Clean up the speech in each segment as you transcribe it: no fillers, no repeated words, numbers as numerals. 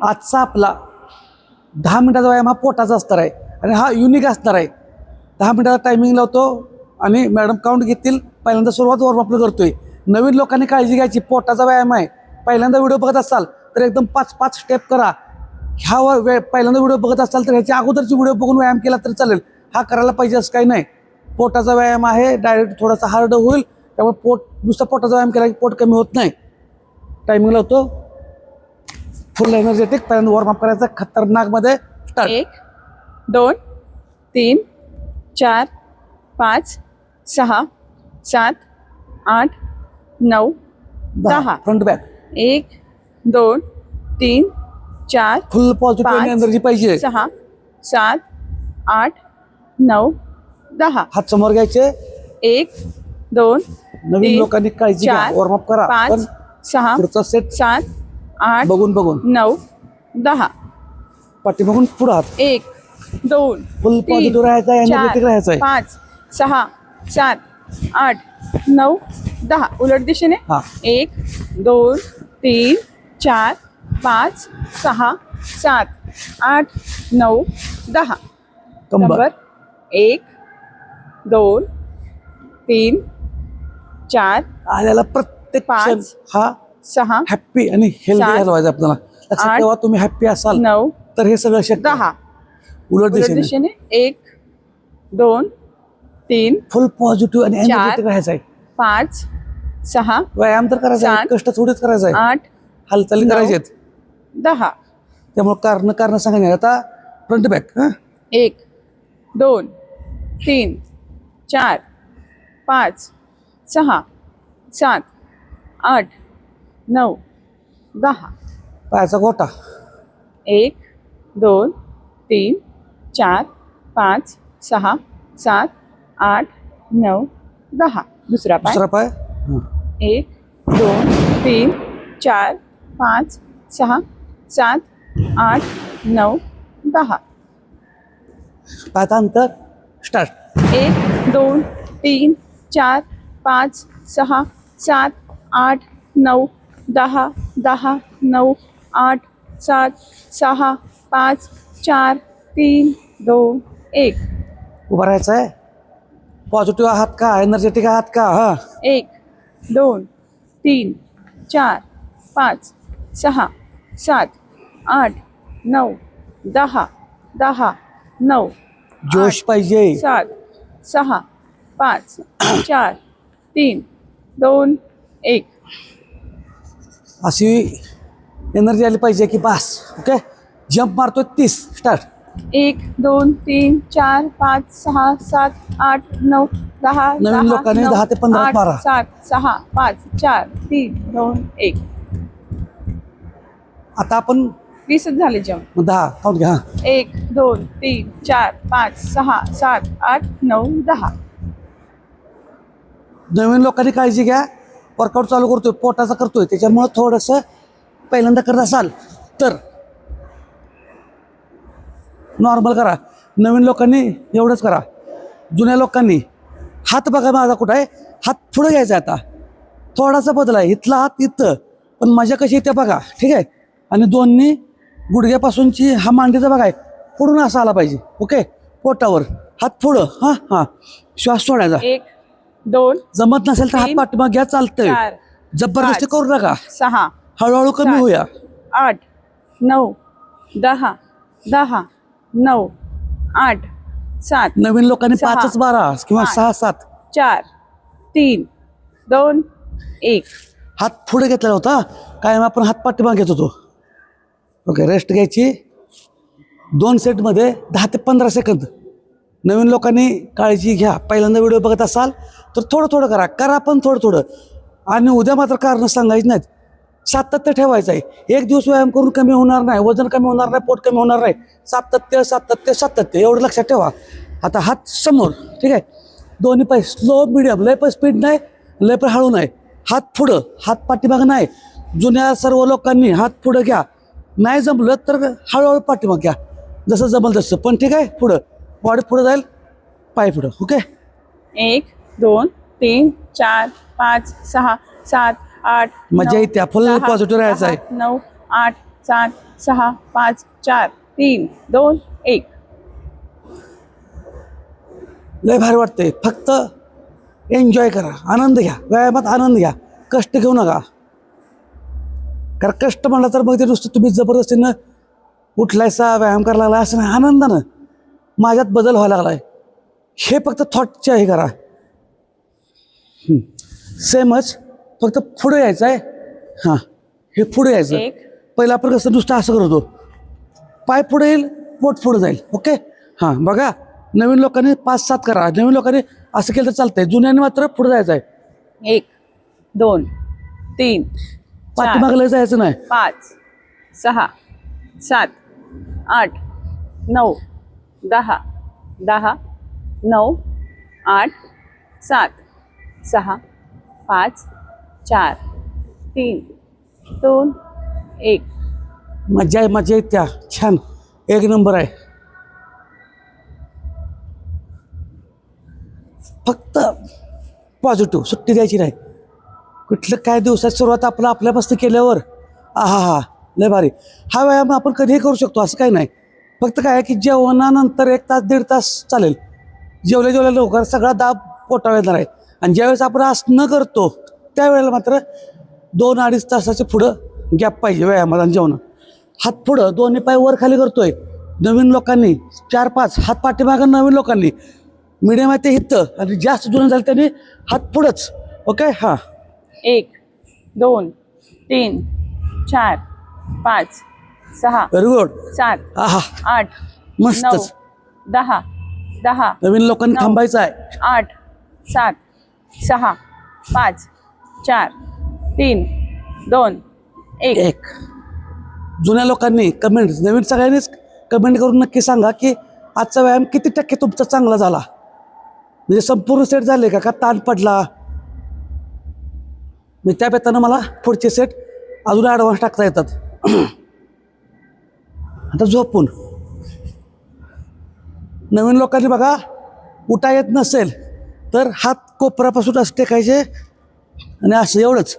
आजचा आपला 10 मिनिटाचा व्यायाम हा पोटाचा असणार आहे आणि हा युनिक असणार आहे. 10 मिनिटाचा टायमिंग लावतो आणि मॅडम काउंट घेतील. पहिल्यांदा सुरुवात वॉर्मअपला करतोय. नवीन लोकांनी काळजी घ्यायची, पोटाचा व्यायाम आहे. पहिल्यांदा व्हिडिओ बघत असाल तर एकदम 5-5 स्टेप करा. पहिल्यांदा व्हिडिओ बघत असाल तर ह्याच्या अगोदरची व्हिडिओ बघून व्यायाम केला तर चालेल. हा करायला पाहिजे असं काही नाही. पोटाचा व्यायाम आहे, डायरेक्ट थोडासा हार्ड होईल. त्यामुळे नुसता पोटाचा व्यायाम केला की पोट कमी होत नाही. टायमिंग लावतो. फुल एनर्जेटिक. पहिल्यांदा वॉर्मअप करायचा खतरनाकमध्ये. स्टार्ट. 1 2 3 4 5 6 7 8 9 10. Front back. 1 2 3 4 फुल पॉझिटिव्ह एनर्जी पाहिजे. 6 7 8 9 10. हात समोर घ्यायचे. 1 2 नवीन लोकांनी काळजी घ्या, 4 वॉर्मअप करा. 5 6 पुढचा सेट 7 8 बघून 9 10. पाठीमागून पुढे हात. 1 2 फुल पॉझिटिव्ह राहायचं आहे, एनर्जेटिक राहायचं आहे. 5 6 7 8 9 10. उलट दिशेने. हा. 1 2 3 4 5 6 7 8 9 10. कंबर. 1 2 3 4 आलेला प्रत्येक 5 क्षण हा 6 हॅप्पी आणि हेल्दी 7 घालवायचा आपल्याला. लक्षात 8 ठेवा, तुम्ही हॅप्पी असाल 9 तर हे सगळं शक्य. 10. उलट उलट दिशेने दिशेने. 1 2 3 फुल पॉझिटिव्ह आणि 4 एनर्जेटिक राहायचं आहे. 5 6 व्यायाम तर करायचा आहे, 7 कष्ट थोडीच करायचं आहे. 8 हालचाली 9 करायची आहेत. 10. त्यामुळे कारण सांगायचं. आता फ्रंट बॅक. 1 2 3 4 5 6 7 8 9 10. पायाचा गोटा. 1 2 3 4 5 6 7 8 9 10. दुसरा पाय. दुसरा पाय. 1 2 3 4 5 6 7 8 9 10. पायाचा अंतर. स्टार्ट. 1 2 3 4 5 6 7 8 9 10 10 9 8 7 6 5 4 3 2 1. उभा राहायचं आहे. पॉझिटिव्ह आहात का, एनर्जेटिक आहात का? हा. 1 2 3 4 5 6 7 8 9 10 10 9 जोश पाहिजे. 7 6 5 4 3 2 1. अशी एनर्जी आली पाहिजे की बस. ओके. जंप मारतोय 30. स्टार्ट. 1 2 3 4 5 6 7 8 9 10 नवीन लोकांनी 10 ते 15 मारा. 7 6 5 4 3 2 1. आता आपण 20 झाले जम्प. 10 काउंट घ्या. 1 2 3 4 5 6 7 8 9 10. नवीन लोकांनी काळजी घ्या. वर्कआउट चालू करतोय, पोटाचा करतोय, त्याच्यामुळं थोडंसं पहिल्यांदा करत असाल तर नॉर्मल करा. नवीन लोकांनी एवढंच करा. जुन्या लोकांनी हात बघा माझा कुठं आहे. हात पुढे घ्यायचा आहे. आता थोडासा बदल आहे. इथला हात इथं, पण मजा कशी येते बघा. ठीक आहे. आणि दोन्ही गुडघ्यापासूनची हा मांडीचा बघा आहे पुढून असा आला पाहिजे. ओके. पोटावर हात पुढं. हां हां. श्वास सोडायचा. 1 2 जमत नसेल तर हात 3 पाठीमाग घ्या, चालतंय. 4 जबरदस्ती 5 करू नका. 6 हळूहळू कमी 7 होऊया. 8 9 10 10 9 8 7 नवीन लोकांनी 6 5च 12 किंवा 5 6 7 4 3 2 1. हात पुढे घेतला होता. कायम आपण हात पाठीमाग घेत होतो. ओके. रेस्ट घ्यायची. 2 सेटमध्ये 10 ते 15 सेकंद. नवीन लोकांनी काळजी घ्या. पहिल्यांदा व्हिडिओ बघत असाल तर थोडं थोडं करा पण थोडं थोडं. आणि उद्या मात्र कारणं सांगायची नाहीत. सातत्य ठेवायचं आहे. एक दिवस व्यायाम करून कमी होणार नाही, वजन कमी होणार नाही, पोट कमी होणार नाही. सातत्य सातत्य सातत्य एवढं लक्षात ठेवा. आता हात समोर. ठीक आहे. दोन्ही पाय स्लो मिडियम. लय पण स्पीड नाही, लय पण हळू नाही. हात पुढं, हात पाठीमाग नाही. जुन्या सर्व लोकांनी हात पुढं घ्या. नाही जमलं तर हळूहळू पाठीमाग घ्या, जसं जमल तसं. पण ठीक आहे. पुढं बॉडी पुढं जाईल, पाय पुढं. ओके. 1 2 3 4 5 6 7 8 मजा येते. फुल पॉझिटिव्ह राहायचं आहे. 9 8 7 6 5 4 3 2 1. लय भारी वाटतंय. फक्त एन्जॉय करा, आनंद घ्या, व्यायामात आनंद घ्या, कष्ट घेऊ नका. कारण कष्ट म्हणलं तर मग ते नुसतं तुम्ही जबरदस्तीनं उठलायचा व्यायाम करायला लागला असं नाही. आनंदानं माझ्यात बदल व्हायला लागलाय हे फक्त थॉटचे हे करा. सेमच फक्त पुढे यायचं आहे. हां, हे पुढे यायचं. 1 पहिलं आपण कसं नुसतं असं करत होतो, पाय पुढे येईल पोट पुढे जाईल. ओके, हां बघा, नवीन लोकांनी 5-7 करा. नवीन लोकांनी असं केलं तर चालतंय, जुन्यांनी मात्र पुढे जायचं आहे. 1 2 3 पाठीमागलं जायचं नाही. 5 6 7 8 9 10 10 9 8 7 6 5 4 3 2 1. मजा आहे, मजा आहे. त्या छान, एक नंबर आहे. फक्त पॉझिटिव्ह, सुट्टी द्यायची नाही. कुठलं काय दिवसात सुरुवात आपलं आपल्यापासून केल्यावर हा लय भारी. हा व्यायाम आपण कधीही करू शकतो, असं काही नाही. फक्त काय आहे की जेवणानंतर 1 तास 1.5 तास चालेल. जेवल्या लवकर सगळा दाब पोटावर येणार आहे. आणि ज्यावेळेस आपण असं न करतो त्यावेळेला मात्र 2-2.5 तासाच्या पुढं गॅप पाहिजे व्यायामाला आणि जेवण. हात पुढं, दोन्ही पाय वर खाली करतोय नवीन लोकांनी. 4-5 हात पाठीमागं नवीन लोकांनी. मिडियम आहे ते हिथं, आणि जास्त जुनं झालं त्यांनी हात पुढंच. ओके, हां. 1 2 3 4 5 6 व्हेरी गुड. 7 आहा, 8 मस्तच. 9 10 10 नवीन लोकांनी 9 थांबायचं आहे. 8 7 6 5 4 3 2 1. जुन्या लोकांनी कमेंट, नवीन सगळ्यांनीच कमेंट करून नक्की सांगा की आजचा व्यायाम किती टक्के तुमचा चांगला झाला. म्हणजे संपूर्ण सेट झाले का ताण पडला. मी त्या बेतानं मला पुढचे सेट अजून ॲडव्हान्स टाकता येतात. आता झोपून नवीन लोकांनी बघा, उठा येत नसेल तर हात कोपऱ्यापासून असं टेकायचे आणि असं एवढंच.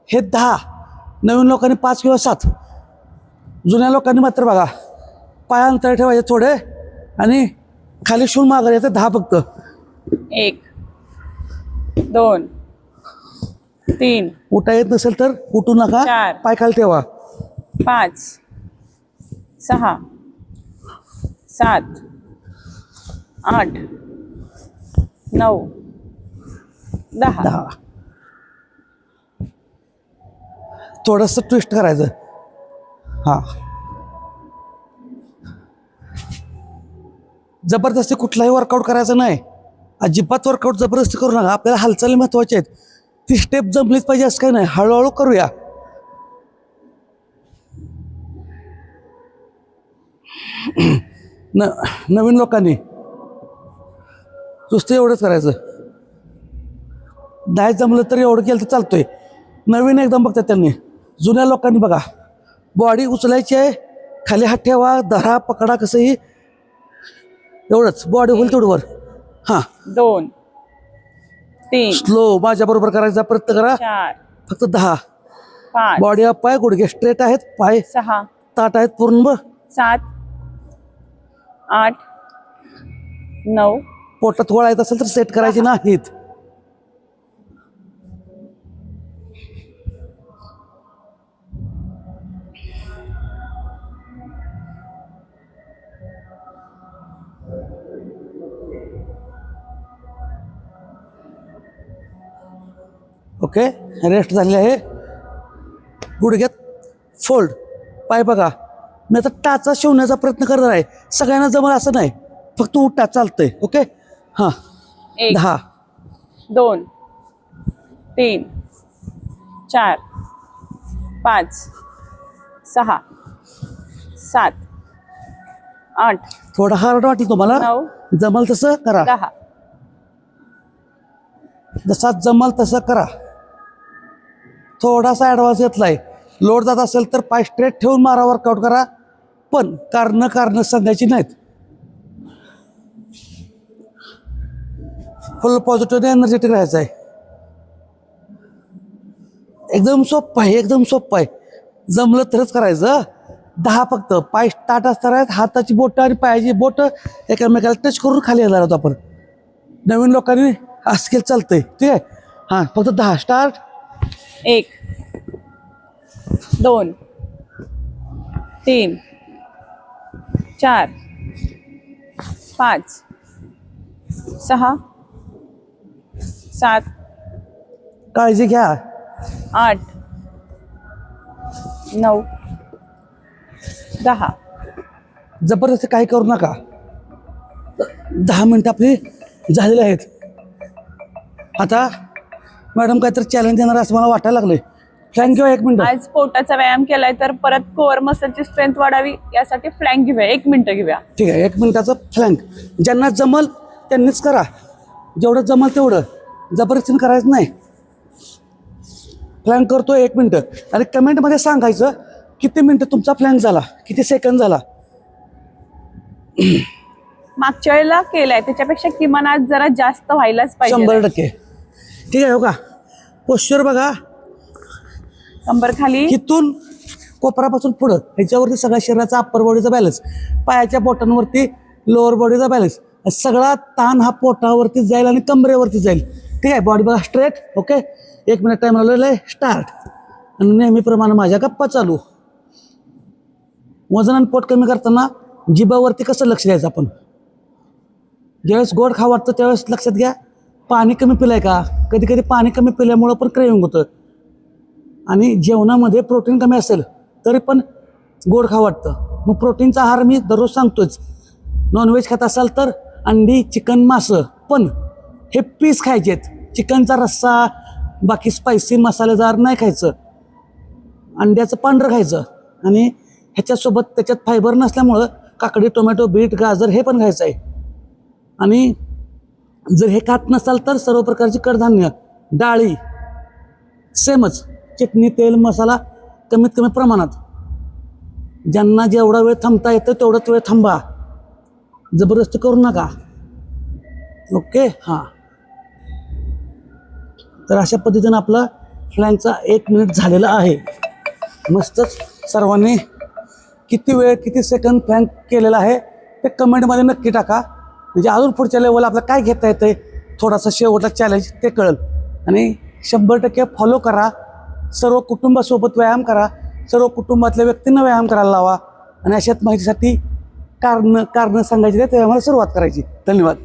हे 10. नवीन लोकांनी 5 किंवा 7. जुन्या लोकांनी मात्र बघा, पाय अंतर ठेवायचे थोडे आणि खाली शून मागायचे. येते 10 फक्त. 1 2 3 उठा येत नसेल तर उठू नका, 4 पाय खाली ठेवा. 5 6 7 8 9 10. 10. थोडंसं ट्विस्ट करायचं. हां, जबरदस्ती कुठलाही वर्कआउट करायचं नाही. अजिबात वर्कआउट जबरदस्ती करू नका. आपल्याला हालचाली महत्त्वाच्या आहेत. ती स्टेप जमलीच पाहिजे असं काही नाही. हळूहळू करूया. नवीन लोकांनी नुसतं एवढंच करायचं. नाही जमलं तर एवढं केलं तर चालतोय. नवीन एकदम बघतात त्यांनी. जुन्या लोकांनी बघा, बॉडी उचलायची आहे, खाली हात ठेवा, धरा, पकडा, कसंही एवढंच. बॉडी होईल तेवढं वर. हां, 2 3 स्लो माझ्याबरोबर करायचा प्रयत्न करा. 4 फक्त 10. 5 बॉडी अप आहे, गुडघे स्ट्रेट आहेत, पाय 6 ताट आहेत पूर्ण. 7 8 9 पोटात वळायचं असेल तर सेट करायचे नाहीत. ओके, रेस्ट झालेली आहे. गुडघ्यात फोल्ड, पाय बघा. मी आता टाचा शिवण्याचा प्रयत्न करणार आहे. सगळ्यांना जमल असं नाही, फक्त उठा चालतंय. ओके, हां. 1 10 2 3 4 5 6 7 8 थोडं हार्ड वाटलं तुम्हाला, 9 जमल तसं करा. 10. जसा जमल तसं करा. थोडासा ॲडव्हान्स घेतलाय. लोड जात असेल तर पाय स्ट्रेट ठेवून मारा, वर्कआउट करा. पण कारणं सांगायची नाहीत. फुल पॉझिटिव्ह एनर्जेटिक राहायचं आहे. एकदम सोपं आहे, एकदम सोपं आहे. जमलं तरच करायचं. 10 फक्त. पाय ताट असणार आहेत, हाताची बोटं आणि पायाची बोटं एकमेकाला टच करून खाली येणार आहोत आपण. नवीन लोकांनी असं केलं चालतंय, ठीक आहे. हां, फक्त 10. स्टार्ट. 1 2 3 4 5 6 7 काळजी घ्या. 8 9 10. जबरदस्ती काही करू नका. 10 मिनिटं आपली झालेली आहेत. आता मॅडम काहीतरी चॅलेंज देणार असं मला वाटायला लागलंय. फ्लॅंक घेऊया 1 मिनिट. आज पोटाचा व्यायाम केलाय तर परत कोअर मसलची स्ट्रेंथ वाढावी यासाठी फ्लँक घेऊया. 1 मिनिट घेऊया. ठीक आहे, 1 मिनिटाचं फ्लॅंक. ज्यांना जमल त्यांनीच करा, जेवढं जमल तेवढं, जबरदस्तीने करायचं नाही. फ्लॅंक करतो 1 मिनिटं. आणि कमेंटमध्ये सांगायचं किती मिनिटं तुमचा फ्लॅंक झाला, किती सेकंद झाला. मागच्या वेळेला केलाय त्याच्यापेक्षा किमान आज जरा जास्त व्हायलाच पाहिजे. 100%. ठीक आहे. हो का, पोश्चर बघा. कंबर खाली, इथून कोपरापासून पुढं ह्याच्यावरती सगळ्या शरीराचा अप्पर बॉडीचा बॅलन्स, पायाच्या बोटांवरती लोअर बॉडीचा बॅलन्स, सगळा ताण हा पोटावरती जाईल आणि कमरेवरती जाईल. ठीक आहे. बॉडी बघा स्ट्रेट. ओके. 1 मिनिट टाइम लावलेला आहे. स्टार्ट. आणि नेहमीप्रमाणे माझ्या गप्पा चालू. वजन आणि पोट कमी करताना जिभावरती कसं लक्ष द्यायचं आपण. ज्यावेळेस गोड खावं वाटतं त्यावेळेस लक्षात घ्या पाणी कमी पिलंय का. कधी कधी पाणी कमी पिल्यामुळं पण क्रेविंग होतं. आणि जेवणामध्ये प्रोटीन कमी असेल तरी पण गोड खावं वाटतं. मग प्रोटीनचा आहार मी दररोज सांगतोच. नॉनव्हेज खात असाल तर अंडी, चिकन, मासं, पण हे पीस खायचे आहेत. चिकनचा रस्सा, बाकी स्पायसी मसालेदार नाही खायचं. अंड्याचं पांढरं खायचं. आणि ह्याच्यासोबत त्याच्यात फायबर नसल्यामुळं काकडी, टोमॅटो, बीट, गाजर हे पण खायचं आहे. आणि जर हे खात नसाल तर सर्व प्रकारची कडधान्य, डाळी सेमच, चटणी, तेल, मसाला कमीत कमी प्रमाणात. ज्यांना जेवढा वेळ थांबता येतं तेवढाच वेळ थांबा, जबरदस्ती करू नका. ओके. हां, तर अशा पद्धतीनं आपला फ्लॅंकचा 1 मिनिट झालेला आहे. मस्तच. सर्वांनी किती वेळ किती सेकंद फ्लॅंक केलेला आहे ते कमेंटमध्ये नक्की टाका. म्हणजे अजून पुढच्या लेवलला आपल्याला काय घेता येतं आहे, थोडासा शेवटचा चॅलेंज ते कळेल. आणि 100% फॉलो करा. सर्व कुटुंबासोबत व्यायाम करा. सर्व कुटुंबातल्या व्यक्तींना व्यायाम करायला लावा. आणि अशाच माहितीसाठी कारणं सांगायची ते व्यायामाला सुरुवात करायची. धन्यवाद.